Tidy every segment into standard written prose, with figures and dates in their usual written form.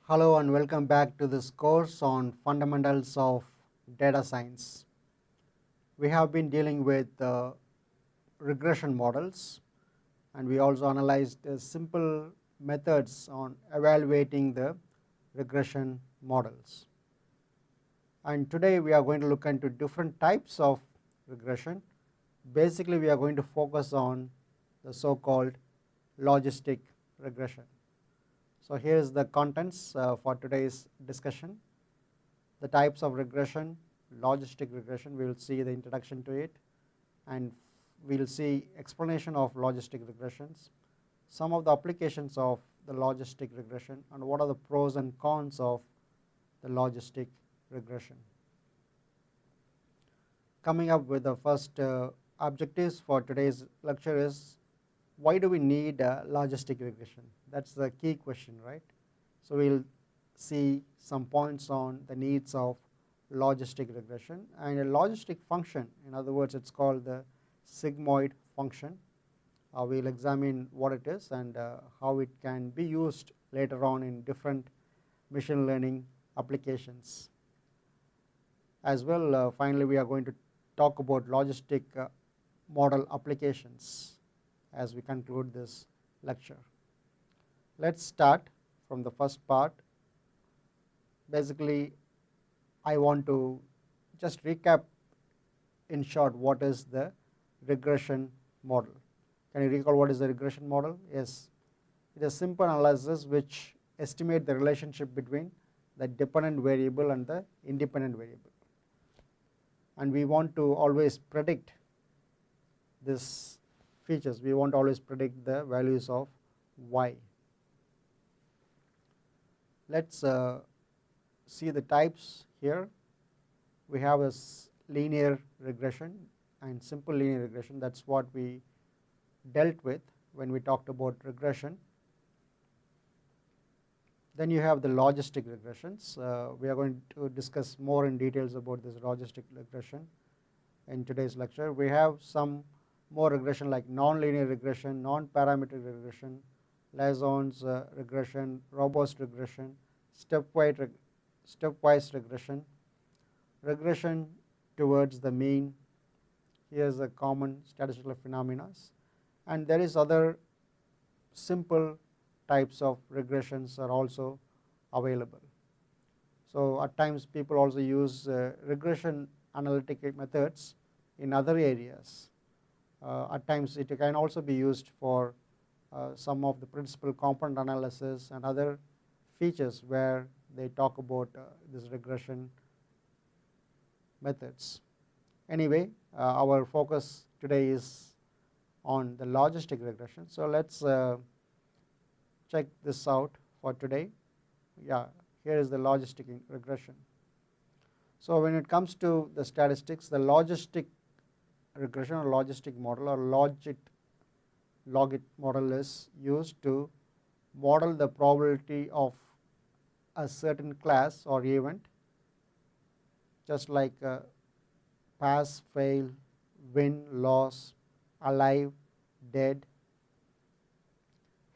Hello and welcome back to this course on fundamentals of data science. We have been dealing with regression models, and we also analyzed simple methods on evaluating the regression models. And today we are going to look into different types of regression. Basically, we are going to focus on the so-called logistic regression. So here is the contents for today's discussion. The types of regression, logistic regression, we will see the introduction to it, and we will see explanation of logistic regressions, some of the applications of the logistic regression, and what are the pros and cons of the logistic regression. Coming up with the first objectives for today's lecture is, why do we need logistic regression? That's the key question, right? So we'll see some points on the needs of logistic regression and a logistic function. In other words, it's called the sigmoid function. We'll examine what it is and how it can be used later on in different machine learning applications. As well, finally, we are going to talk about logistic model applications as we conclude this lecture. Let's start from the first part. Basically, I want to just recap in short what is the regression model. Can you recall what is the regression model? Yes, it is a simple analysis which estimates the relationship between the dependent variable and the independent variable. And we want to always predict this features. We want to always predict the values of y. Let's see the types here. We have a linear regression and simple linear regression. That's what we dealt with when we talked about regression. Then you have the logistic regressions. We are going to discuss more in details about this logistic regression in today's lecture. We have some more regression like non-linear regression, non-parametric regression, Lasson's regression, robust regression, stepwise regression, regression towards the mean. Here's the common statistical phenomena, and there is other simple types of regressions are also available. So at times people also use regression analytic methods in other areas. At times it can also be used for some of the principal component analysis and other features where they talk about this regression methods. Anyway, our focus today is on the logistic regression. So let's check this out for today. Yeah, here is the logistic regression. So when it comes to the statistics, the logistic regression or logistic model or logit model is used to model the probability of a certain class or event, just like pass, fail, win, loss, alive, dead,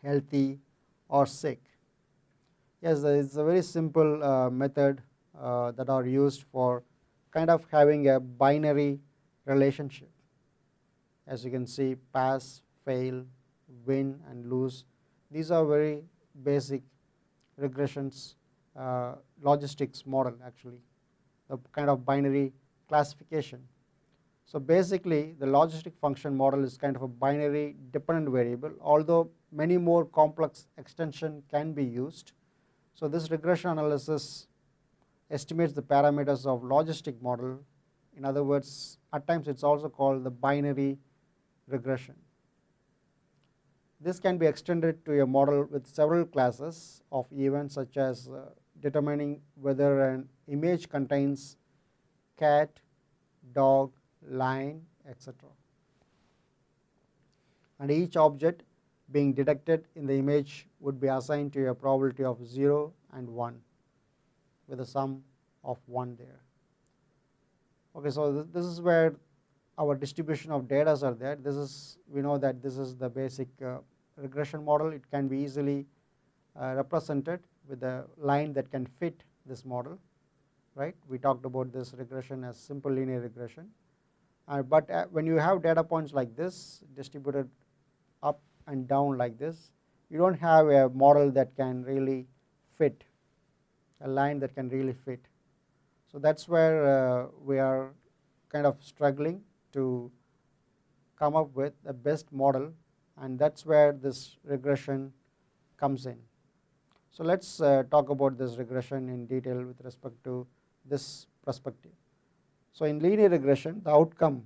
healthy, or sick. Yes, it's a very simple method that are used for kind of having a binary relationship. As you can see, pass, fail, win, and lose. These are very basic regressions, logistics model actually, the kind of binary classification. So basically, the logistic function model is kind of a binary dependent variable, although many more complex extension can be used. So this regression analysis estimates the parameters of logistic model. In other words, at times it's also called the binary regression. This can be extended to a model with several classes of events, such as determining whether an image contains cat, dog, lion, etc. And each object being detected in the image would be assigned to a probability of 0 and 1 with a sum of 1 there. Okay, so this is where our distribution of data are there. This is, we know that this is the basic regression model. It can be easily represented with a line that can fit this model, right? We talked about this regression as simple linear regression. But when you have data points like this distributed up and down like this, you don't have a model that can really fit, a line that can really fit. So that's where we are kind of struggling to come up with the best model, and that's where this regression comes in. So let's talk about this regression in detail with respect to this perspective. So in linear regression, the outcome,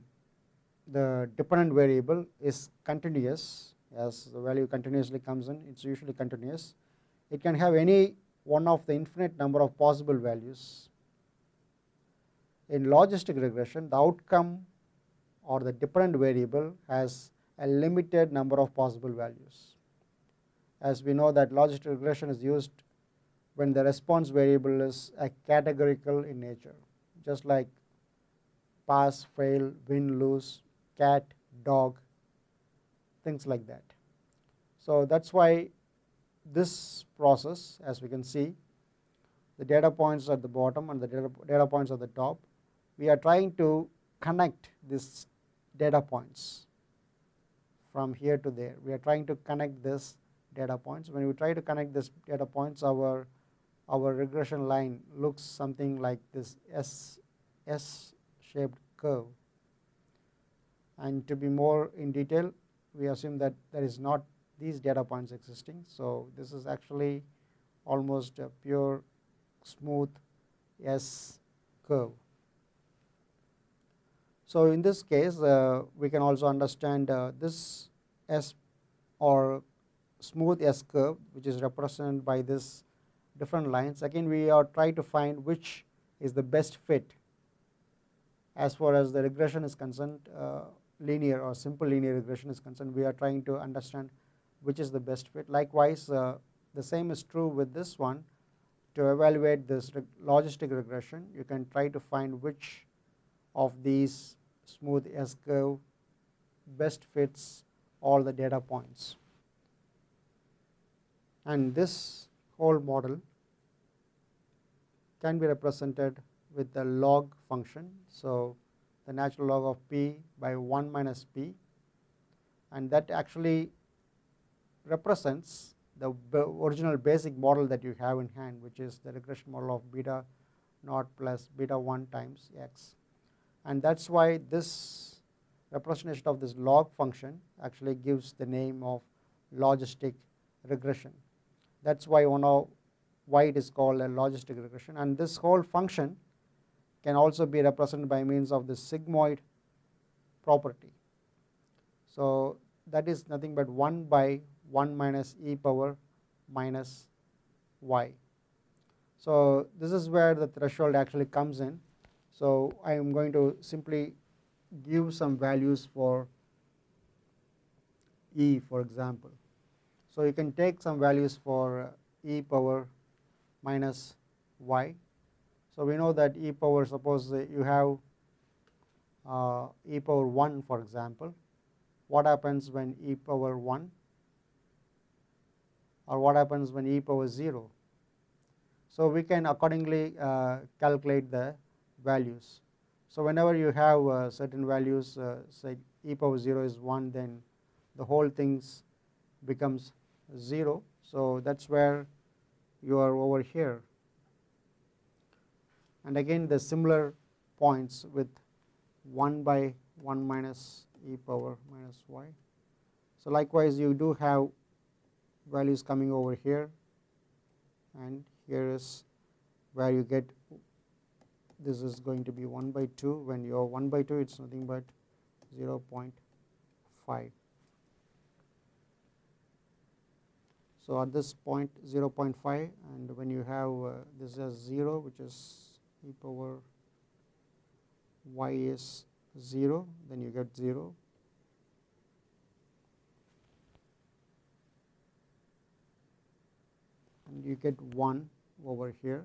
the dependent variable is continuous. As the value continuously comes in, it's usually continuous. It can have any one of the infinite number of possible values. In logistic regression, the outcome or the dependent variable has a limited number of possible values. As we know that logistic regression is used when the response variable is a categorical in nature, just like pass, fail, win, lose, cat, dog, things like that. So that's why this process, as we can see, the data points at the bottom and the data points at the top, we are trying to connect these data points from here to there. We are trying to connect this data points. When we try to connect this data points, our regression line looks something like this S-shaped curve. And to be more in detail, we assume that there is not these data points existing. So this is actually almost a pure smooth S curve. So in this case, we can also understand this S or smooth S curve, which is represented by this different lines. Again, we are trying to find which is the best fit as far as the regression is concerned. Linear or simple linear regression is concerned, we are trying to understand which is the best fit. Likewise, the same is true with this one. To evaluate this logistic regression, you can try to find which of these smooth S curve best fits all the data points. And this whole model can be represented with the log function. So the natural log of p by 1 minus p, and that actually represents the original basic model that you have in hand, which is the regression model of beta naught plus beta 1 times x. And that's why this representation of this log function actually gives the name of logistic regression. That's why why it is called a logistic regression. And this whole function can also be represented by means of the sigmoid property. So that is nothing but 1 by 1 minus e power minus y. So this is where the threshold actually comes in. So I am going to simply give some values for e, for example. So you can take some values for e power minus y. So we know that e power, suppose you have e power 1, for example. What happens when e power 1? Or what happens when e power 0? So we can accordingly calculate the values. So whenever you have certain values, say e power 0 is 1, then the whole thing becomes 0. So that's where you are over here. And again, the similar points with 1 by 1 minus e power minus y. So likewise, you do have values coming over here, and here is where you get, this is going to be 1 by 2. When you are 1 by 2, it's nothing but 0.5. So at this point 0.5, and when you have this as 0, which is e power y is 0, then you get 0. And you get 1 over here.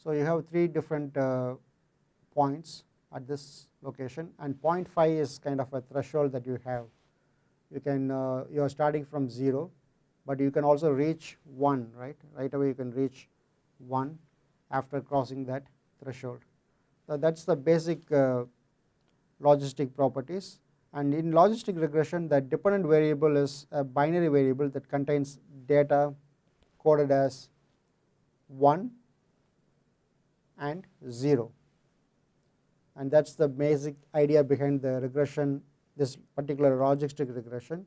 So you have 3 different points at this location, and 0.5 is kind of a threshold that you have. You can you are starting from 0, but you can also reach 1, right away you can reach 1 after crossing that threshold. So that's the basic logistic properties. And in logistic regression, the dependent variable is a binary variable that contains data coded as 1 and 0, and that's the basic idea behind the regression, this particular logistic regression.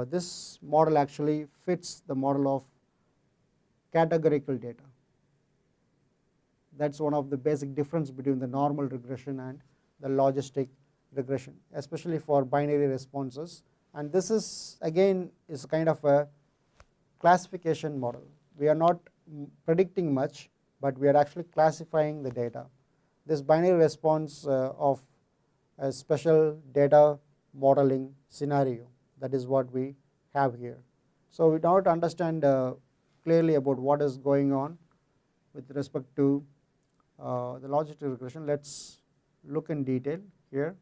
This model actually fits the model of categorical data. That's one of the basic difference between the normal regression and the logistic regression, especially for binary responses. And this is again is kind of a classification model. We are not predicting much, but we are actually classifying the data. This binary response of a special data modeling scenario, that is what we have here. So we now to understand clearly about what is going on with respect to the logistic regression, let's look in detail here.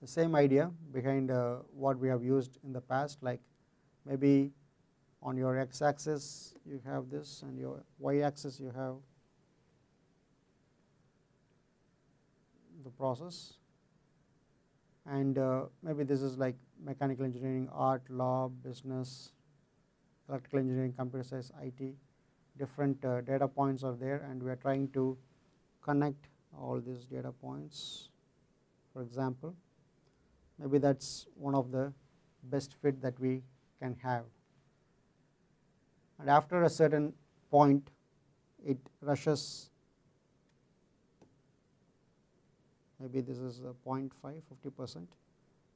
The same idea behind what we have used in the past, like maybe on your x-axis you have this, and your y-axis you have the process, and maybe this is like mechanical engineering, art, law, business, electrical engineering, computer science, IT. Different data points are there, and we are trying to connect all these data points. For example, maybe that's one of the best fit that we can have. And after a certain point, it rushes, maybe this is a 0.5, 50%.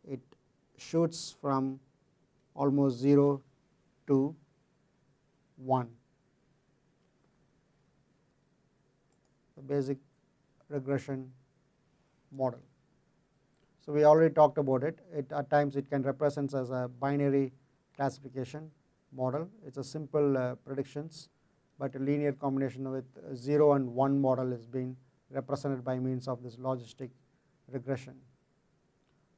It shoots from almost 0 to 1. The basic regression model. So we already talked about it. At times it can represent as a binary classification model. It's a simple predictions, but a linear combination with 0 and 1 model is being represented by means of this logistic regression.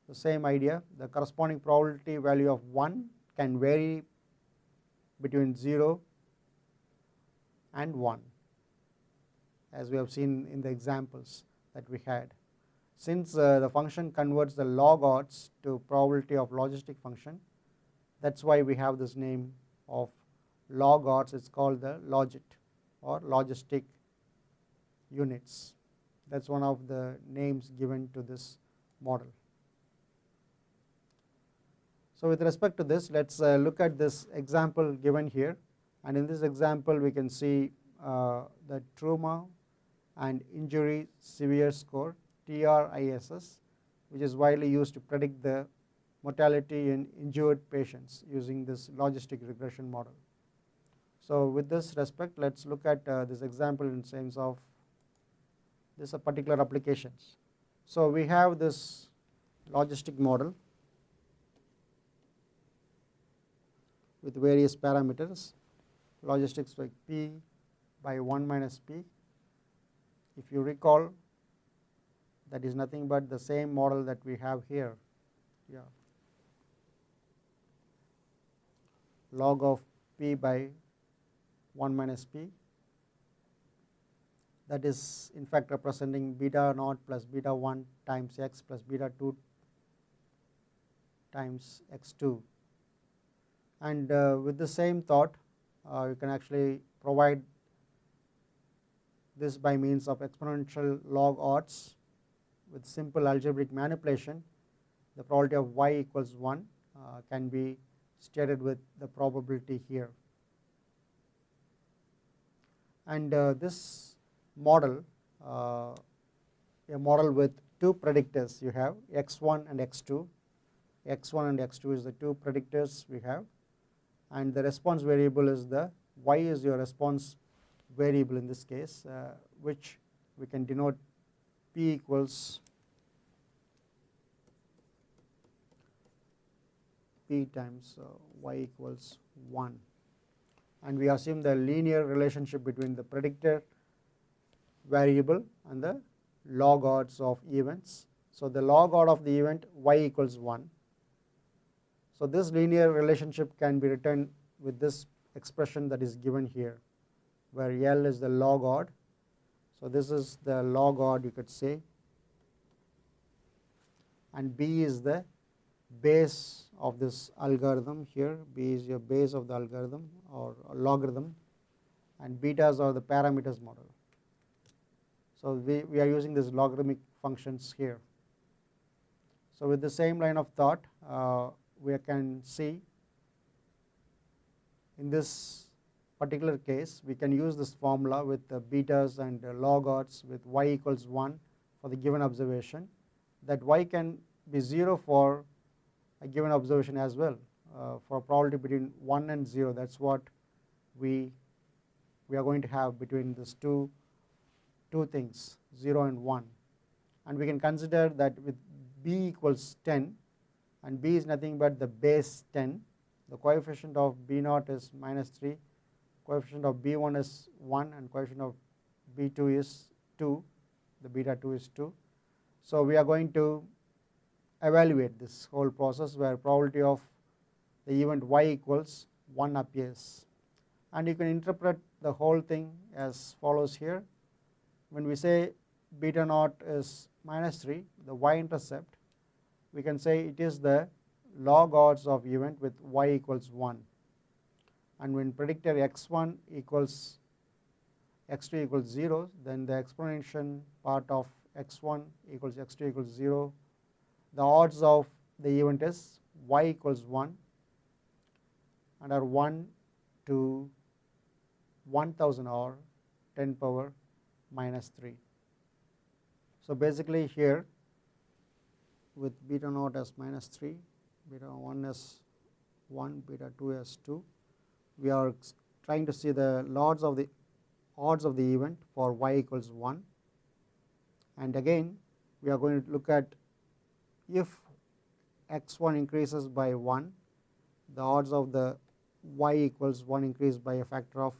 The same idea, the corresponding probability value of 1 can vary between 0 and 1, as we have seen in the examples that we had. Since the function converts the log odds to probability of logistic function, that's why we have this name of log odds. It's called the logit or logistic units. That's one of the names given to this model. So with respect to this, let's look at this example given here, and in this example we can see the trauma and injury severe score, TRISS, which is widely used to predict the mortality in injured patients using this logistic regression model. So with this respect, let's look at this example in terms of this particular applications. So we have this logistic model with various parameters, logistics like P by 1 minus P. If you recall, that is nothing but the same model that we have here. Yeah. Log of P by 1 minus P, that is in fact representing beta naught plus beta 1 times x plus beta 2 times x2. And with the same thought, you can actually provide this by means of exponential log odds with simple algebraic manipulation. The probability of y equals 1 can be stated with the probability here. And this model, a model with two predictors you have, x1 and x2. x1 and x2 is the two predictors we have, and the response variable is the y is your response variable in this case, which we can denote p equals p times y equals 1, and we assume the linear relationship between the predictor variable and the log odds of events. So the log odd of the event y equals 1. So this linear relationship can be written with this expression that is given here, where L is the log odd. So this is the log odd, you could say, and B is the base of this algorithm here. B is your base of the algorithm or logarithm, and betas are the parameters model. So we are using these logarithmic functions here. So with the same line of thought, we can see in this particular case we can use this formula with the betas and log odds with y equals 1 for the given observation, that y can be 0 for a given observation as well, for probability between 1 and 0. That's what we are going to have between these two things, 0 and 1. And we can consider that with b equals 10, and b is nothing but the base 10, the coefficient of b0 is -3, coefficient of b1 is 1, and coefficient of b2 is 2, the beta 2 is 2. So we are going to evaluate this whole process where probability of the event y equals 1 appears. And you can interpret the whole thing as follows here. When we say beta naught is -3, the y-intercept, we can say it is the log odds of event with y equals 1. And when predictor x1 equals x2 equals 0, then the exponential part of x1 equals x2 equals 0. The odds of the event is y equals 1 and are 1 to 1000 or 10 power -3. So basically here with beta naught as -3, beta 1 as 1, beta 2 as 2, we are trying to see the odds of the event for y equals 1. And again we are going to look at if x1 increases by 1, the odds of the y equals 1 increase by a factor of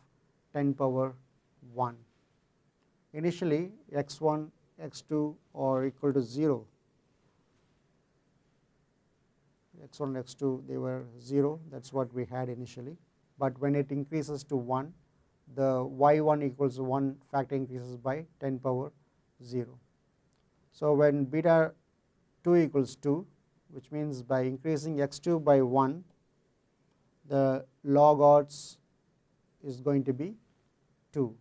10 power 1. Initially x1, x2 are equal to 0. x1 and x2 they were 0, that's what we had initially. But when it increases to 1, the y1 equals 1 factor increases by 10 power 0. So when beta 2 equals 2, which means by increasing x2 by 1, the log odds is going to be 2.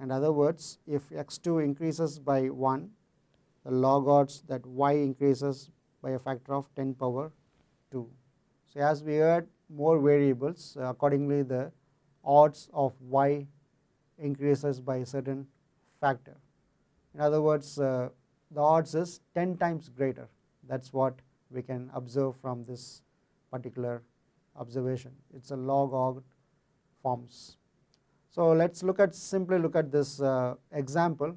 In other words, if x2 increases by 1, the log odds that y increases by a factor of 10 power 2. So as we add more variables, accordingly the odds of y increases by a certain factor. In other words, the odds is 10 times greater. That's what we can observe from this particular observation. It's a log odd forms. So let's simply look at this example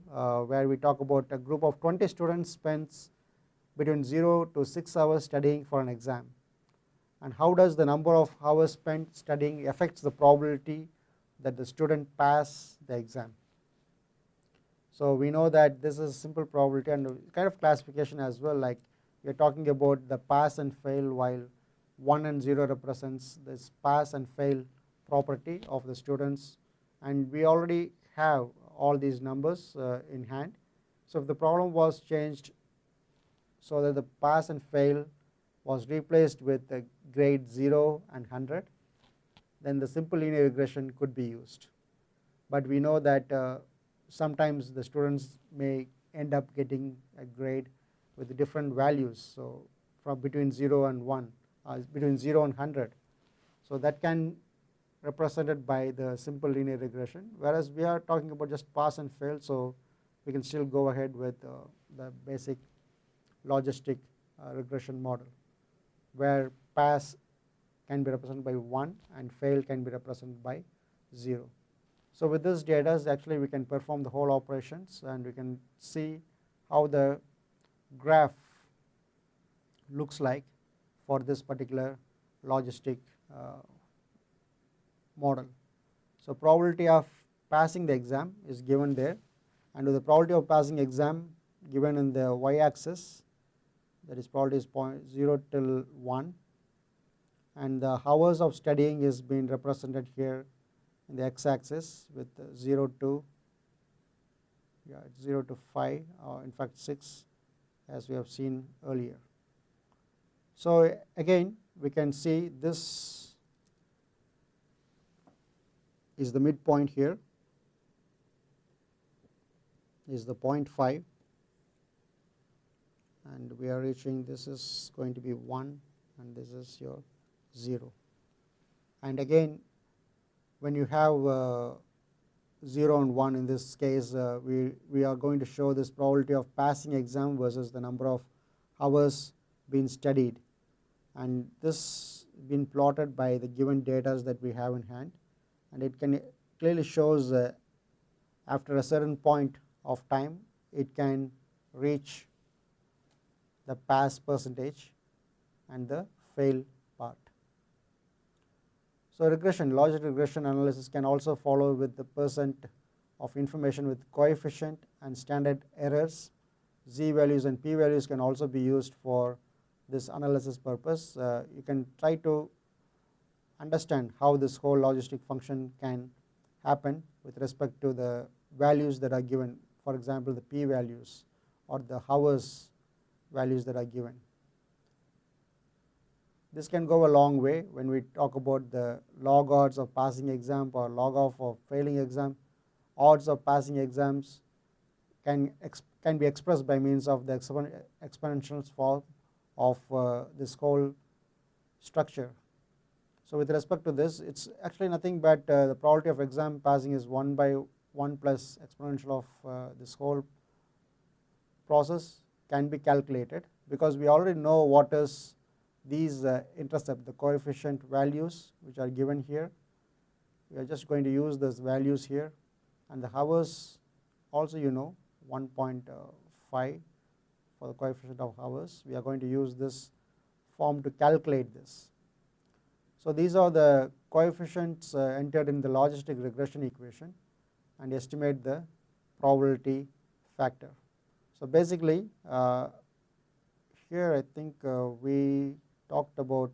where we talk about a group of 20 students spends between 0 to 6 hours studying for an exam. And how does the number of hours spent studying affects the probability that the student pass the exam? So we know that this is simple probability and kind of classification as well, like we are talking about the pass and fail, while 1 and 0 represents this pass and fail property of the students, and we already have all these numbers in hand. So if the problem was changed so that the pass and fail was replaced with the grade 0 and 100, then the simple linear regression could be used. But we know that sometimes the students may end up getting a grade with different values, so from between 0 and 1, between 0 and 100. So that can represented by the simple linear regression, whereas we are talking about just pass and fail, so we can still go ahead with the basic logistic regression model, where pass can be represented by 1 and fail can be represented by 0. So with this data, actually we can perform the whole operations and we can see how the graph looks like for this particular logistic model. So probability of passing the exam is given there, and with the probability of passing exam given in the y-axis, that is probability is 0 till 1, and the hours of studying is being represented here in the x-axis with 0 to 0 to 5, or in fact 6, as we have seen earlier. So again we can see this is the midpoint here, is the 0.5, and we are reaching, this is going to be 1 and this is your 0. And again when you have 0 and 1, in this case we are going to show this probability of passing exam versus the number of hours being studied, and this been plotted by the given data that we have in hand, and it can clearly shows after a certain point of time it can reach the pass percentage and the fail part. So regression, logistic regression analysis can also follow with the percent of information with coefficient and standard errors. Z values and P values can also be used for this analysis purpose. You can try to understand how this whole logistic function can happen with respect to the values that are given, for example the P values or the hours values that are given. This can go a long way when we talk about the log odds of passing exam or log of failing exam. Odds of passing exams can be expressed by means of the exponential form of this whole structure. So with respect to this, it's actually nothing but the probability of exam passing is 1 by 1 plus exponential of this whole process can be calculated, because we already know what is these intercept, the coefficient values which are given here. We are just going to use those values here, and the hours also 1.5 for the coefficient of hours. We are going to use this form to calculate this. So these are the coefficients entered in the logistic regression equation and estimate the probability factor. So basically here I think we talked about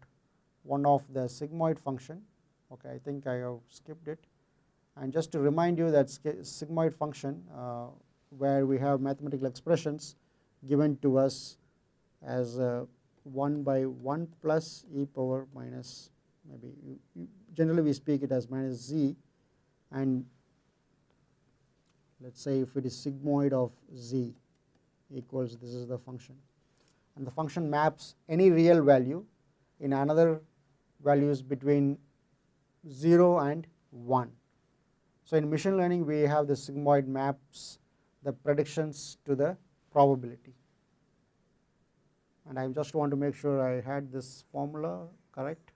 one of the sigmoid function. Okay, I think I have skipped it. And just to remind you that sigmoid function where we have mathematical expressions given to us as 1 by 1 plus e power minus, maybe generally we speak it as minus z, and let's say if it is sigmoid of z equals, this is the function, and the function maps any real value in another values between 0 and 1. So in machine learning we have the sigmoid maps the predictions to the probability, and I just want to make sure I had this formula correct.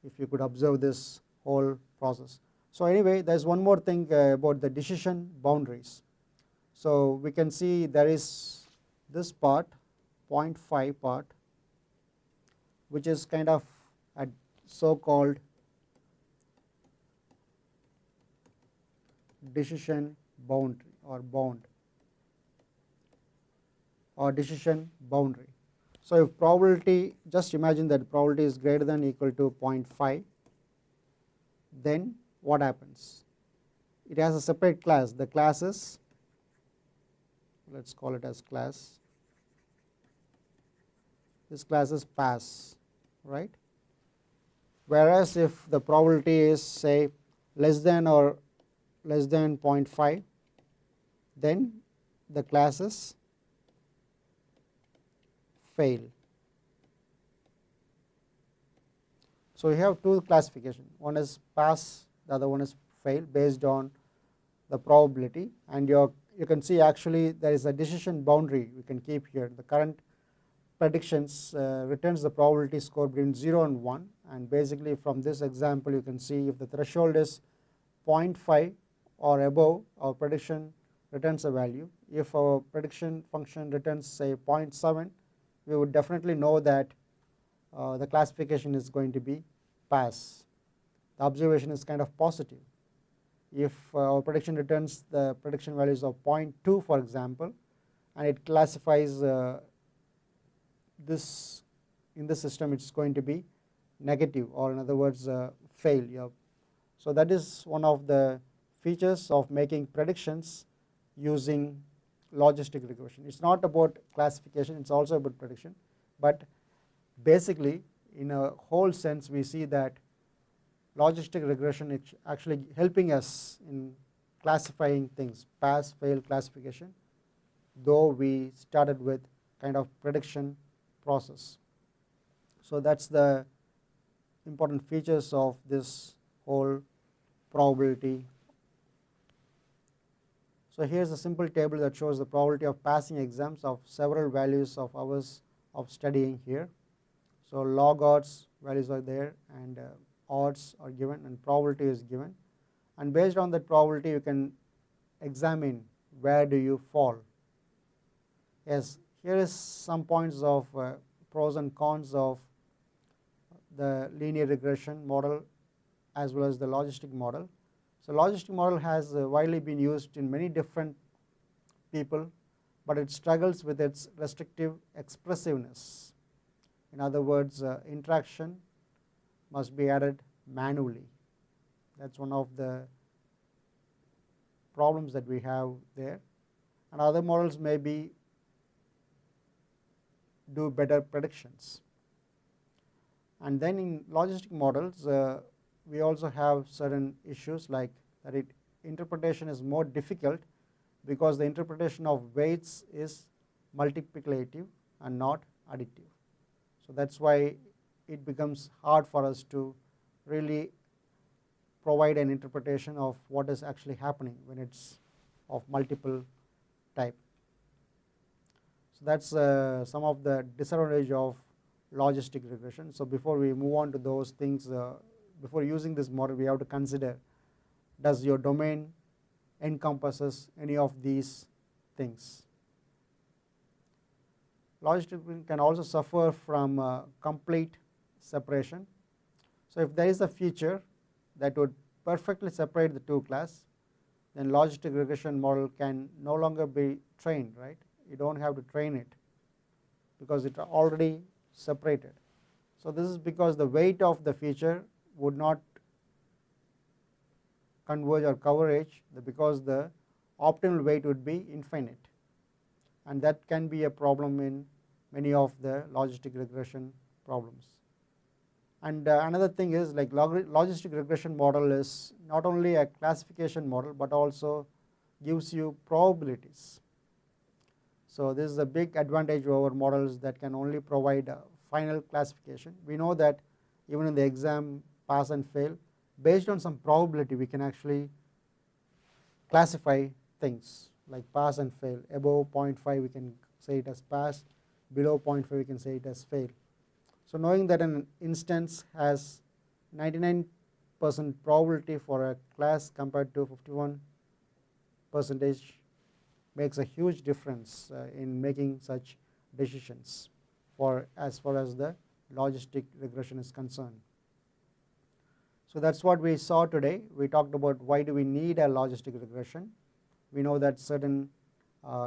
If you could observe this whole process. So anyway, there is one more thing about the decision boundaries. So we can see there is this part, 0.5 part, which is kind of a so-called decision boundary or bound or decision boundary. So if probability, just imagine that probability is greater than or equal to 0.5, then what happens? It has a separate class. The class is, let's call it as class. This class is pass, right? Whereas if the probability is say less than or less than 0.5, then the class is fail. So we have two classifications. One is pass, the other one is fail based on the probability, and you can see actually there is a decision boundary we can keep here. The current predictions returns the probability score between 0 and 1, and basically from this example you can see if the threshold is 0.5 or above, our prediction returns a value. If our prediction function returns say 0.7, we would definitely know that the classification is going to be pass. The observation is kind of positive. If our prediction returns the prediction values of 0.2 for example, and it classifies this in the system, it's going to be negative, or in other words fail. So that is one of the features of making predictions using logistic regression. It's not about classification, it's also about prediction, but basically in a whole sense we see that logistic regression is actually helping us in classifying things, pass fail classification, though we started with kind of prediction process. So that's the important features of this whole probability. So here's a simple table that shows the probability of passing exams of several values of hours of studying here. So log odds values are there, and odds are given, and probability is given, and based on that probability you can examine where do you fall. Yes, here is some points of pros and cons of the linear regression model as well as the logistic model. So logistic model has widely been used in many different people, but it struggles with its restrictive expressiveness. In other words, interaction must be added manually. That's one of the problems that we have there. And other models maybe do better predictions. And then in logistic models, we also have certain issues like that interpretation is more difficult because the interpretation of weights is multiplicative and not additive. So that's why it becomes hard for us to really provide an interpretation of what is actually happening when it's of multiple type. So that's some of the disadvantage of logistic regression. So before we move on to those things, before using this model, we have to consider, does your domain encompasses any of these things? Logistic can also suffer from complete separation. So if there is a feature that would perfectly separate the two classes, then logistic regression model can no longer be trained, right? You don't have to train it because it already separated. So this is because the weight of the feature would not converge or coverage, because the optimal weight would be infinite, and that can be a problem in many of the logistic regression problems. And another thing is, like, logistic regression model is not only a classification model but also gives you probabilities. So this is a big advantage over models that can only provide a final classification. We know that even in the exam, pass and fail, based on some probability we can actually classify things like pass and fail. Above 0.5 we can say it as pass, below 0.5 we can say it as fail. So knowing that an instance has 99% probability for a class compared to 51% makes a huge difference in making such decisions as far as the logistic regression is concerned. So that's what we saw today. We talked about why do we need a logistic regression. We know that certain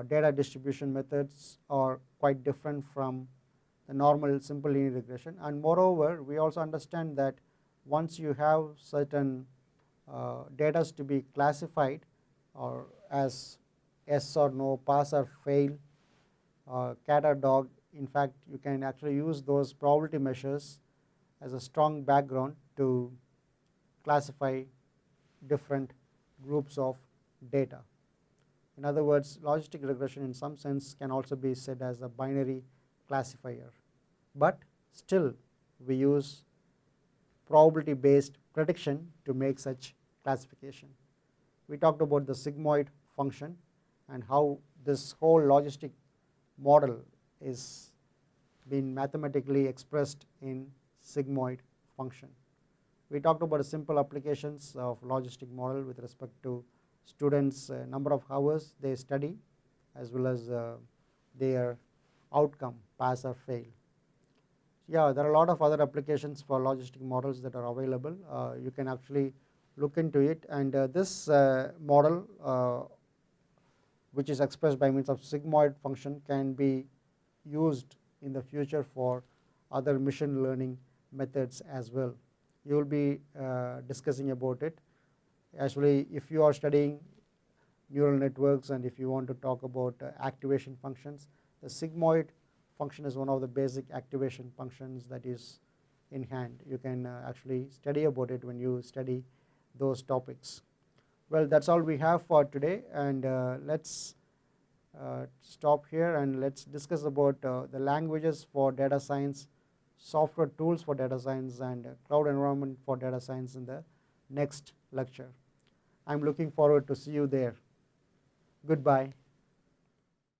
data distribution methods are quite different from the normal simple linear regression, and moreover we also understand that once you have certain data to be classified or as yes or no, pass or fail, cat or dog, in fact you can actually use those probability measures as a strong background to classify different groups of data. In other words, logistic regression in some sense can also be said as a binary classifier, but still we use probability based prediction to make such classification. We talked about the sigmoid function and how this whole logistic model is being mathematically expressed in sigmoid function. We talked about simple applications of logistic model with respect to students' number of hours they study as well as their outcome, pass or fail. Yeah, there are a lot of other applications for logistic models that are available. You can actually look into it, and this model which is expressed by means of sigmoid function, can be used in the future for other machine learning methods as well. You will be discussing about it. Actually, if you are studying neural networks and if you want to talk about activation functions, the sigmoid function is one of the basic activation functions that is in hand. You can actually study about it when you study those topics. Well, that's all we have for today, and let's stop here and let's discuss about the languages for data science, software tools for data science, and cloud environment for data science in the next lecture. I'm looking forward to see you there. Goodbye.